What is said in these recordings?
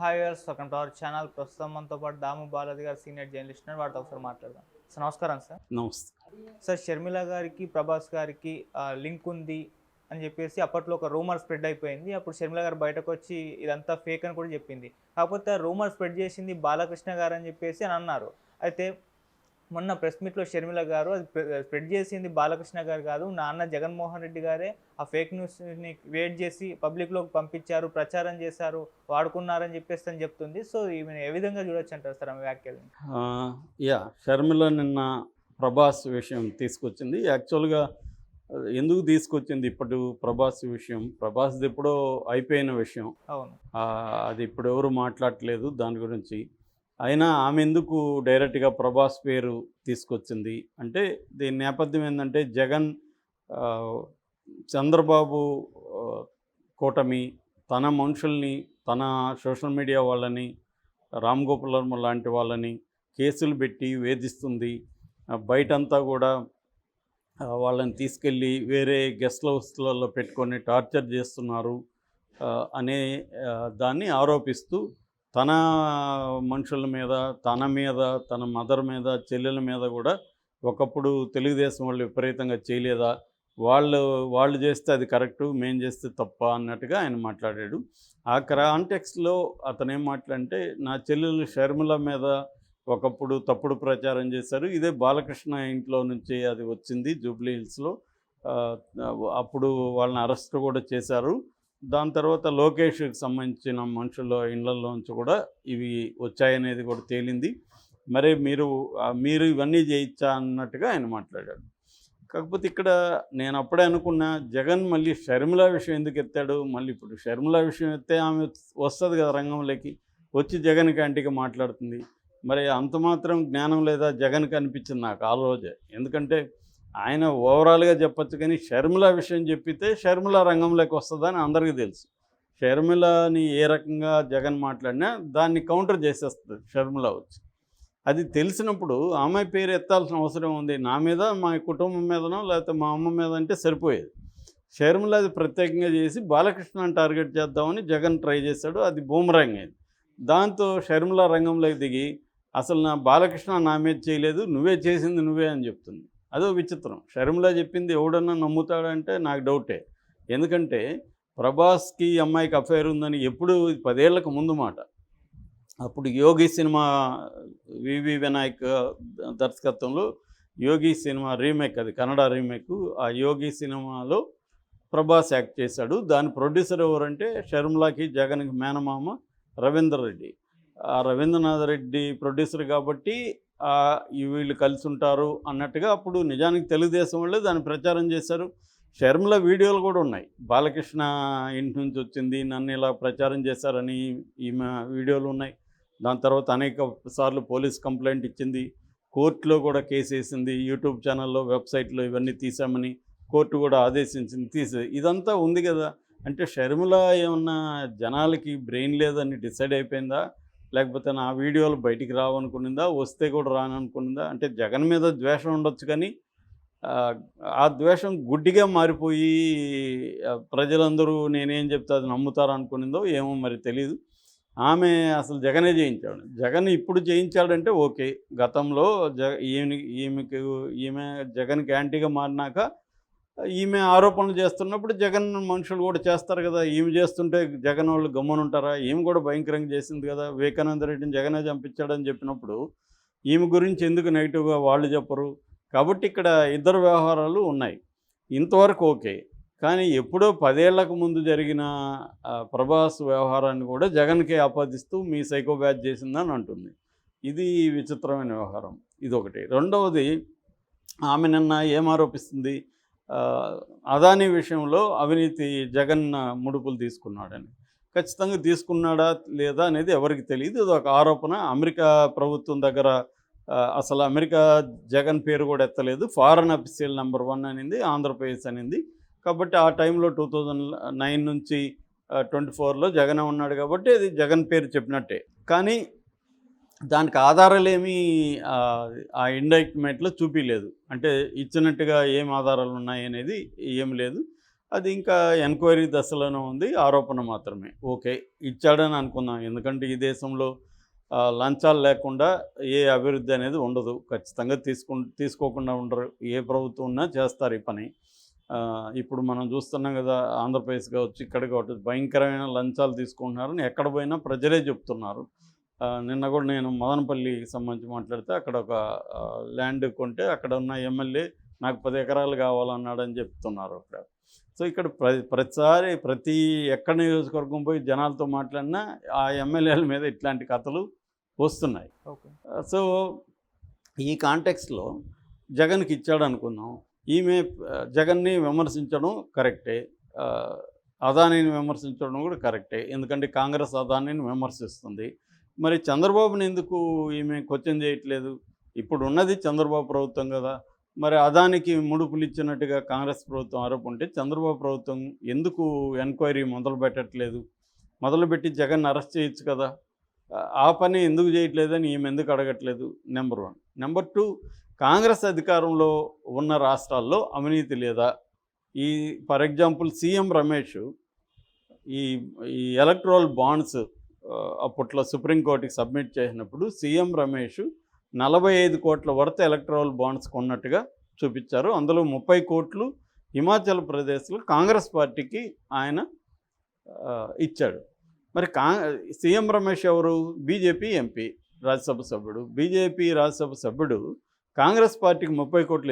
Hi viewers, welcome to our channel. ప్రస్తుతం మనతో పాటు దాము బాలాజీ గారు సీనియర్ జర్నలిస్ట్ ఉన్నారు. వాటితో ఒకసారి మాట్లాడదాం. సార్ నమస్కారం. సార్ నమస్తే. సార్ షర్మిల గారికి ప్రభాస్ గారికి లింక్ ఉంది అని చెప్పేసి అప్పట్లో ఒక రూమర్ స్ప్రెడ్ అయిపోయింది. అప్పుడు షర్మిల గారు బయటకు వచ్చి ఇదంతా ఫేక్ అని కూడా చెప్పింది. కాకపోతే రూమర్ స్ప్రెడ్ చేసింది బాలకృష్ణ గారు అని చెప్పేసి అని అన్నారు. అయితే మొన్న ప్రెస్ మీట్లో షర్మిల గారు అది స్ప్రెడ్ చేసింది బాలకృష్ణ గారు కాదు, నాన్న జగన్మోహన్ రెడ్డి గారే ఆ ఫేక్ న్యూస్ని క్రియేట్ చేసి పబ్లిక్లోకి పంపించారు, ప్రచారం చేశారు, వాడుకున్నారని చెప్పేసి అని చెప్తుంది. సో ఈమెను ఏ విధంగా చూడొచ్చు అంటారు సార్ ఆమె వ్యాఖ్యల్ని? షర్మిల నిన్న ప్రభాస్ విషయం తీసుకొచ్చింది. యాక్చువల్గా ఎందుకు తీసుకొచ్చింది ఇప్పుడు ప్రభాస్ విషయం? ప్రభాస్ది ఎప్పుడో అయిపోయిన విషయం. అవును. అది ఇప్పుడు ఎవరు మాట్లాడట్లేదు దాని గురించి. అయినా ఆమె ఎందుకు డైరెక్ట్గా ప్రభాస్ పేరు తీసుకొచ్చింది అంటే దీని నేపథ్యం ఏంటంటే జగన్ ఆ, చంద్రబాబు ఆ, కూటమి తన మనుషుల్ని, తన సోషల్ మీడియా వాళ్ళని, రామ్ గోపాల్ వర్మ లాంటి వాళ్ళని కేసులు పెట్టి వేధిస్తుంది. బయటంతా కూడా వాళ్ళని తీసుకెళ్ళి వేరే గెస్ట్ హౌస్లలో పెట్టుకొని టార్చర్ చేస్తున్నారు అనే దాన్ని ఆరోపిస్తూ తన మనుషుల మీద, తన మీద, తన మదర్ మీద, చెల్లెల మీద కూడా ఒకప్పుడు తెలుగుదేశం వాళ్ళు విపరీతంగా చేయలేదా, వాళ్ళు చేస్తే అది కరెక్టు, మేం చేస్తే తప్ప అన్నట్టుగా ఆయన మాట్లాడాడు. ఆ కాంటెక్స్లో అతను ఏం మాట్లాడంటే, నా చెల్లెలు షర్మిల మీద ఒకప్పుడు తప్పుడు ప్రచారం చేశారు. ఇదే బాలకృష్ణ ఇంట్లో నుంచి అది వచ్చింది జూబ్లీ హిల్స్లో. అప్పుడు వాళ్ళని అరెస్ట్ కూడా చేశారు. దాని తర్వాత లోకేష్కి సంబంధించిన మనుషుల ఇళ్లలోంచి కూడా ఇవి వచ్చాయనేది కూడా తేలింది. మరి మీరు ఇవన్నీ చేయొచ్చా అన్నట్టుగా ఆయన మాట్లాడాడు. కాకపోతే ఇక్కడ నేను అప్పుడే అనుకున్నా, జగన్ మళ్ళీ షర్మిల విషయం ఎందుకు ఎత్తాడు? మళ్ళీ ఇప్పుడు షర్మిల విషయం ఎత్తే ఆమె వస్తుంది కదా రంగంలోకి, వచ్చి జగన్ క్యాంటీగా మాట్లాడుతుంది. మరి అంత మాత్రం జ్ఞానం లేదా జగన్కి అనిపించింది నాకు ఆ రోజే. ఎందుకంటే ఆయన ఓవరాల్గా చెప్పచ్చు, కానీ షర్మిల విషయం చెప్పితే షర్మిల రంగంలోకి వస్తుందని అందరికీ తెలుసు. షర్మిలని ఏ రకంగా జగన్ మాట్లాడినా దాన్ని కౌంటర్ చేసేస్తుంది షర్మిల వచ్చి. అది తెలిసినప్పుడు ఆమె పేరు ఎత్తాల్సిన అవసరం ఉంది. నా మీద, మా కుటుంబం మీదనో లేకపోతే మా అమ్మ మీద అంటే సరిపోయేది. షర్మిల అది ప్రత్యేకంగా చేసి బాలకృష్ణని టార్గెట్ చేద్దామని జగన్ ట్రై చేశాడు. అది బూమరాంగ్ అయింది. దాంతో షర్మిల రంగంలోకి దిగి అసలు బాలకృష్ణ నా మీద చేయలేదు, నువ్వే చేసింది నువ్వే అని చెప్తుంది. అదో విచిత్రం. షర్మిల చెప్పింది ఎవడన్నా నమ్ముతాడంటే నాకు డౌటే. ఎందుకంటే ప్రభాస్కి అమ్మాయికి అఫైర్ ఉందని ఎప్పుడు 10 ఏళ్లకు ముందు మాట. అప్పుడు యోగి సినిమా, వివి వినాయక్ దర్శకత్వంలో యోగి సినిమా రీమేక్, అది కన్నడ రీమేక్. ఆ యోగి సినిమాలో ప్రభాస్ యాక్ట్ చేశాడు. దాని ప్రొడ్యూసర్ ఎవరంటే షర్మిలకి జగన్కి మేనమామ రవీందర్ రెడ్డి. ఆ రవీంద్రనాథ్ రెడ్డి ప్రొడ్యూసర్ కాబట్టి వీళ్ళు కలిసి ఉంటారు అన్నట్టుగా అప్పుడు నిజానికి తెలుగుదేశం వాళ్ళే దాన్ని ప్రచారం చేశారు. షర్మిల వీడియోలు కూడా ఉన్నాయి. బాలకృష్ణ ఇంటి నుంచి వచ్చింది, నన్ను ఇలా ప్రచారం చేశారని ఈమె వీడియోలు ఉన్నాయి. దాని తర్వాత అనేక సార్లు పోలీస్ కంప్లైంట్ ఇచ్చింది, కోర్టులో కూడా కేసు వేసింది. యూట్యూబ్ ఛానల్లో, వెబ్సైట్లో ఇవన్నీ తీసామని కోర్టు కూడా ఆదేశించింది, ఇదంతా ఉంది కదా. అంటే షర్మిల ఏమన్నా జనాలకి బ్రెయిన్ లేదని డిసైడ్ అయిపోయిందా, లేకపోతే నా వీడియోలు బయటికి రావనుకునిందా, వస్తే కూడా రాననుకునిందా? అంటే జగన్ మీద ద్వేషం ఉండొచ్చు, కానీ ఆ ద్వేషం గుడ్డిగా మారిపోయి ప్రజలందరూ నేనేం చెప్తే అది నమ్ముతారు అనుకునిందో ఏమో మరి తెలీదు. ఆమె అసలు జగనే చేయించాడు. జగన్ ఇప్పుడు చేయించాడంటే ఓకే. గతంలో ఈమె జగన్కి యాంటీగా మారినాక ఈమె ఆరోపణలు చేస్తున్నప్పుడు జగన్ మనుషులు కూడా చేస్తారు కదా. ఈమె చేస్తుంటే జగన్ వాళ్ళు గమ్మునుంటారా? ఈమె కూడా భయంకరంగా చేసింది కదా. వివేకానంద రెడ్డిని జగనే చంపించాడని చెప్పినప్పుడు ఈమె గురించి ఎందుకు నెగిటివ్గా వాళ్ళు చెప్పరు? కాబట్టి ఇక్కడ ఇద్దరు వ్యవహారాలు ఉన్నాయి. ఇంతవరకు ఓకే. కానీ ఎప్పుడో 10 ఏళ్లకు ముందు జరిగిన ప్రభాస్ వ్యవహారాన్ని కూడా జగన్కే ఆపాదిస్తూ మీ సైకో బ్యాచ్ చేసిందని అంటుంది. ఇది విచిత్రమైన వ్యవహారం. ఇదొకటి. రెండవది, ఆమె నిన్న ఏం ఆరోపిస్తుంది, అదానీ విషయంలో అవినీతి జగన్ ముడుపులు తీసుకున్నాడని. ఖచ్చితంగా తీసుకున్నాడా లేదా అనేది ఎవరికి తెలియదు. ఇది ఒక ఆరోపణ. అమెరికా ప్రభుత్వం దగ్గర అసలు అమెరికా జగన్ పేరు కూడా ఎత్తలేదు. ఫారెన్ అఫీషియల్ నెంబర్ 1 అనింది, ఆంధ్రప్రదేశ్ అనింది. కాబట్టి ఆ టైంలో 2009 నుంచి 24లో జగనే ఉన్నాడు కాబట్టి అది జగన్ పేరు చెప్పినట్టే. కానీ దానికి ఆధారాలేమీ ఆ ఇండైట్మెంట్లో చూపించలేదు. అంటే ఇచ్చినట్టుగా ఏం ఆధారాలు ఉన్నాయి అనేది ఏం లేదు. అది ఇంకా ఎంక్వైరీ దశలోనే ఉంది, ఆరోపణ మాత్రమే. ఓకే, ఇచ్చాడని అనుకుందాం. ఎందుకంటే ఈ దేశంలో లంచాలు లేకుండా ఏ అభివృద్ధి అనేది ఉండదు. ఖచ్చితంగా తీసుకోకుండా ఉండరు. ఏ ప్రభుత్వం ఉన్నా చేస్తారు ఈ పని. ఇప్పుడు మనం చూస్తున్నాం కదా, ఆంధ్రప్రదేశ్ కావచ్చు, ఇక్కడ కావచ్చు, భయంకరమైన లంచాలు తీసుకుంటున్నారని ఎక్కడ పోయినా ప్రజలే చెప్తున్నారు. నిన్న కూడా నేను మదనపల్లికి సంబంధించి మాట్లాడితే అక్కడ ఒక ల్యాండ్ కొంటే అక్కడ ఉన్న ఎమ్మెల్యే నాకు 10 ఎకరాలు కావాలన్నాడని చెప్తున్నారు అక్కడ. సో ఇక్కడ ప్రతిసారి ఎక్కడ నియోజకవర్గం పోయి జనాలతో మాట్లాడినా ఆ ఎమ్మెల్యేల మీద ఇట్లాంటి కథలు వస్తున్నాయి. ఓకే. సో ఈ కాంటెక్స్లో జగన్కి ఇచ్చాడు అనుకుందాం. ఈమె జగన్ని విమర్శించడం కరెక్టే, అదానీని విమర్శించడం కూడా కరెక్టే. ఎందుకంటే కాంగ్రెస్ అదానీని విమర్శిస్తుంది. మరి చంద్రబాబుని ఎందుకు ఈమె క్వశ్చన్ చేయట్లేదు? ఇప్పుడు ఉన్నది చంద్రబాబు ప్రభుత్వం కదా. మరి అదానికి ముడుపులు ఇచ్చినట్టుగా కాంగ్రెస్ ప్రభుత్వం ఆరోపంటే చంద్రబాబు ప్రభుత్వం ఎందుకు ఎంక్వైరీ మొదలు పెట్టట్లేదు? మొదలుపెట్టి జగన్ అరెస్ట్ చేయొచ్చు కదా. ఆ పని ఎందుకు చేయట్లేదని ఈమె ఎందుకు అడగట్లేదు? నెంబర్ 1. నెంబర్ 2, కాంగ్రెస్ అధికారంలో ఉన్న రాష్ట్రాల్లో అవినీతి లేదా? ఫర్ ఎగ్జాంపుల్ సీఎం రమేష్ ఈ ఎలక్ట్రల్ బాండ్స్ అప్పట్లో సుప్రీంకోర్టుకి సబ్మిట్ చేసినప్పుడు సీఎం రమేష్ 45 కోట్ల వర్త్ ఎలక్ట్రల్ బాండ్స్ కొన్నట్టుగా చూపించారు. అందులో 30 కోట్లు హిమాచల్ ప్రదేశ్లో కాంగ్రెస్ పార్టీకి ఆయన ఇచ్చాడు. మరి సీఎం రమేష్ ఎవరు? బీజేపీ ఎంపీ, రాజ్యసభ సభ్యుడు. బీజేపీ రాజ్యసభ సభ్యుడు కాంగ్రెస్ పార్టీకి 30 కోట్లు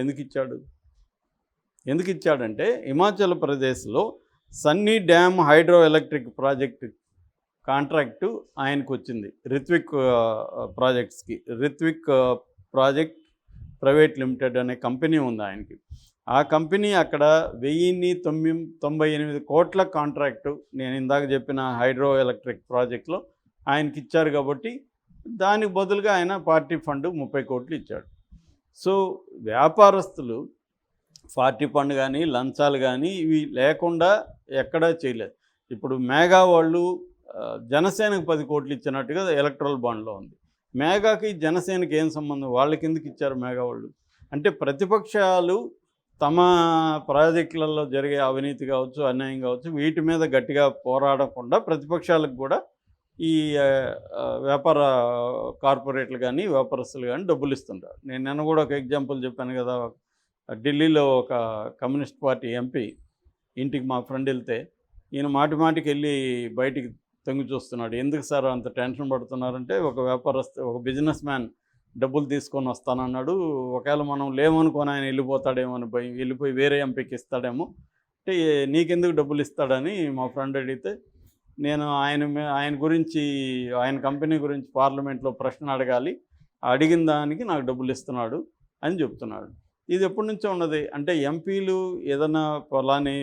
ఎందుకు ఇచ్చాడంటే హిమాచల్ ప్రదేశ్లో Sunny dam hydro electric project contract ఆయనకు వచ్చింది. రిత్విక్ ప్రాజెక్ట్ ప్రైవేట్ లిమిటెడ్ అనే కంపెనీ ఉంది ఆయనకి. ఆ కంపెనీ అక్కడ 1098 కోట్ల కాంట్రాక్టు నేను ఇందాక చెప్పిన హైడ్రో ఎలక్ట్రిక్ ప్రాజెక్ట్లో ఆయనకి ఇచ్చారు. కాబట్టి దానికి బదులుగా ఆయన పార్టీ ఫండ్ 30 కోట్లు ఇచ్చాడు. సో వ్యాపారస్తులు పార్టీ ఫండ్ కానీ లంచాలు కానీ ఇవి లేకుండా ఎక్కడా చేయలేదు. ఇప్పుడు మేఘా వాళ్ళు జనసేనకు 10 కోట్లు ఇచ్చినట్టుగా ఎలక్ట్రల్ బాండ్లో ఉంది. మేఘాకి జనసేనకి ఏం సంబంధం? వాళ్ళకి ఎందుకు ఇచ్చారు మేఘా వాళ్ళు? అంటే ప్రతిపక్షాలు తమ ప్రాజెక్టులలో జరిగే అవినీతి కావచ్చు, అన్యాయం కావచ్చు, వీటి మీద గట్టిగా పోరాడకుండా ప్రతిపక్షాలకు కూడా ఈ వ్యాపార కార్పొరేట్లు కానీ వ్యాపారస్తులు కానీ డబ్బులు ఇస్తుంటారు. నేను నిన్న కూడా ఒక ఎగ్జాంపుల్ చెప్పాను కదా, ఢిల్లీలో ఒక కమ్యూనిస్ట్ పార్టీ ఎంపీ ఇంటికి మా ఫ్రెండ్ వెళ్తే ఈయన మాటికి వెళ్ళి బయటికి తొంగి చూస్తున్నాడు. ఎందుకు సార్ అంత టెన్షన్ పడుతున్నారంటే ఒక బిజినెస్ మ్యాన్ డబ్బులు తీసుకొని వస్తానన్నాడు. ఒకవేళ మనం లేమనుకొని ఆయన వెళ్ళిపోతాడేమో అని భయం, వెళ్ళిపోయి వేరే ఎంపీకి ఇస్తాడేమో, అంటే నీకెందుకు డబ్బులు ఇస్తాడని మా ఫ్రెండ్ అడిగితే నేను ఆయన గురించి, ఆయన కంపెనీ గురించి పార్లమెంట్లో ప్రశ్న అడగాలి, అడిగిన దానికి నాకు డబ్బులు ఇస్తున్నాడు అని చెప్తున్నాడు. ఇది ఎప్పటి నుంచో ఉన్నది. అంటే ఎంపీలు ఏదైనా ఫలాని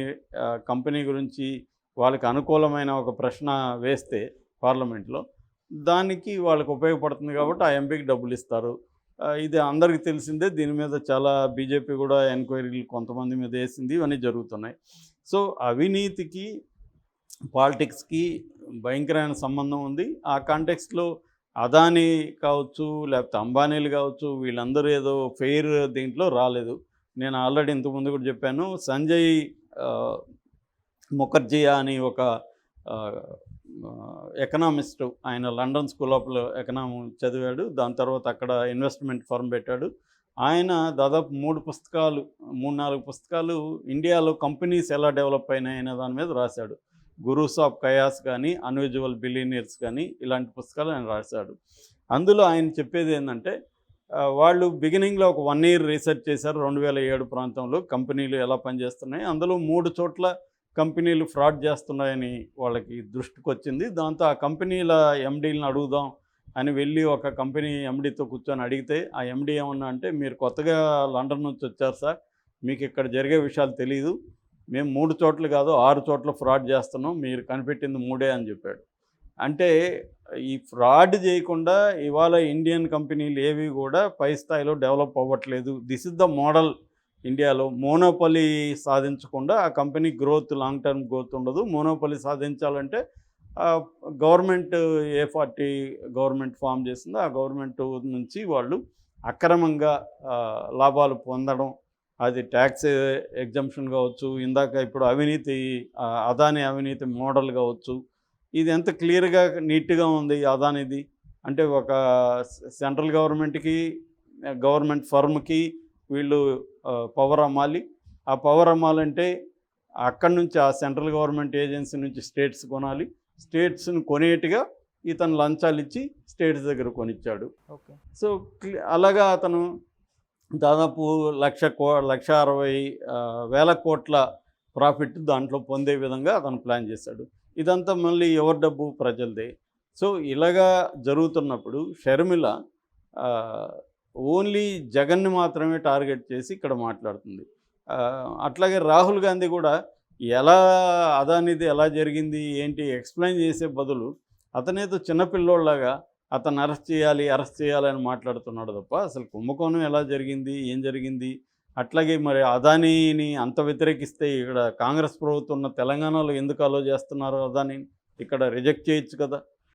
కంపెనీ గురించి వాళ్ళకి అనుకూలమైన ఒక ప్రశ్న వేస్తే పార్లమెంట్లో దానికి వాళ్ళకి ఉపయోగపడుతుంది కాబట్టి ఆ ఎంపీకి డబ్బులు ఇస్తారు. ఇది అందరికీ తెలిసిందే. దీని మీద చాలా బీజేపీ కూడా ఎంక్వైరీలు కొంతమంది మీద వేసింది. ఇవన్నీ జరుగుతున్నాయి. సో అవినీతికి పాలిటిక్స్కి భయంకరమైన సంబంధం ఉంది. ఆ కాంటెక్స్ట్లో అదానీ కావచ్చు, లేకపోతే అంబానీలు కావచ్చు, వీళ్ళందరూ ఏదో ఫెయిర్ దీంట్లో రాలేదు. నేను ఆల్రెడీ ఇంతకుముందు కూడా చెప్పాను, సంజయ్ ముఖర్జియా అని ఒక ఎకనామిస్టు, ఆయన లండన్ స్కూల్ ఆఫ్ ఎకనామిక్స్ చదివాడు. దాని తర్వాత అక్కడ ఇన్వెస్ట్మెంట్ ఫర్మ్ పెట్టాడు. ఆయన దాదాపు 3-4 పుస్తకాలు ఇండియాలో కంపెనీస్ ఎలా డెవలప్ అయినాయి అనే దాని మీద రాశాడు. గురూస్ ఆఫ్ కయాస్ కానీ, అన్యూజువల్ బిలియనీర్స్ కానీ, ఇలాంటి పుస్తకాలు ఆయన రాశాడు. అందులో ఆయన చెప్పేది ఏంటంటే, వాళ్ళు బిగినింగ్లో ఒక 1 year రీసెర్చ్ చేశారు 2007 ప్రాంతంలో కంపెనీలు ఎలా పనిచేస్తున్నాయి. అందులో 3 చోట్ల కంపెనీలు ఫ్రాడ్ చేస్తున్నాయని వాళ్ళకి దృష్టికి వచ్చింది. దాంతో ఆ కంపెనీల ఎండీలను అడుగుదాం అని వెళ్ళి ఒక కంపెనీ ఎండీతో కూర్చొని అడిగితే ఆ ఎండీ ఏమన్నా అంటే, మీరు కొత్తగా లండన్ నుంచి వచ్చారు సార్, మీకు ఇక్కడ జరిగే విషయాలు తెలియదు, మేము 3 చోట్ల కాదు 6 చోట్ల ఫ్రాడ్ చేస్తున్నాం, మీరు కనిపెట్టింది 3 అని చెప్పాడు. అంటే ఈ ఫ్రాడ్ చేయకుండా ఇవాళ ఇండియన్ కంపెనీలు ఏవి కూడా పై స్థాయిలో డెవలప్ అవ్వట్లేదు. This is the model. ఇండియాలో మోనోపలి సాధించకుండా ఆ company growth, long term growth ఉండదు. మోనోపలి సాధించాలంటే గవర్నమెంట్, ఏ పార్టీ గవర్నమెంట్ ఫామ్ చేసిందో ఆ గవర్నమెంట్ నుంచి వాళ్ళు అక్రమంగా లాభాలు పొందడం, అది ట్యాక్స్ ఎగ్జంప్షన్ కావచ్చు, ఇందాక ఇప్పుడు అవినీతి అదాని అవినీతి మోడల్ కావచ్చు, ఇది ఎంత క్లియర్గా నీట్గా ఉంది అదానిది. అంటే ఒక సెంట్రల్ గవర్నమెంట్కి గవర్నమెంట్ ఫర్మ్కి వీళ్ళు పవర్ అమ్మాలి. ఆ పవర్ అమ్మాలంటే అక్కడి నుంచి ఆ సెంట్రల్ గవర్నమెంట్ ఏజెన్సీ నుంచి స్టేట్స్ కొనాలి. స్టేట్స్ని కొనేట్టుగా ఇతను లంచాలు ఇచ్చి స్టేట్స్ దగ్గర కొనిచ్చాడు. ఓకే. సో అలాగా అతను దాదాపు 1,60,000 కోట్ల ప్రాఫిట్ దాంట్లో పొందే విధంగా అతను ప్లాన్ చేశాడు. ఇదంతా మళ్ళీ ఎవరి డబ్బు? ప్రజలదే. సో ఇలాగా జరుగుతున్నప్పుడు షర్మిల ఓన్లీ జగన్ని మాత్రమే టార్గెట్ చేసి ఇక్కడ మాట్లాడుతుంది. అట్లాగే రాహుల్ గాంధీ కూడా ఎలా అదానిది ఎలా జరిగింది ఏంటి ఎక్స్ప్లెయిన్ చేసే బదులు అతనేదో చిన్నపిల్లోళ్ళలాగా అతను అరెస్ట్ చేయాలి అని మాట్లాడుతున్నాడు తప్ప అసలు కుంభకోణం ఎలా జరిగింది, ఏం జరిగింది, అట్లాగే మరి అదానీని అంత వ్యతిరేకిస్తే ఇక్కడ కాంగ్రెస్ ప్రభుత్వం ఉన్న తెలంగాణలో ఎందుకు అలో చేస్తున్నారు అదానీని? ఇక్కడ రిజెక్ట్ చేయొచ్చు కదా.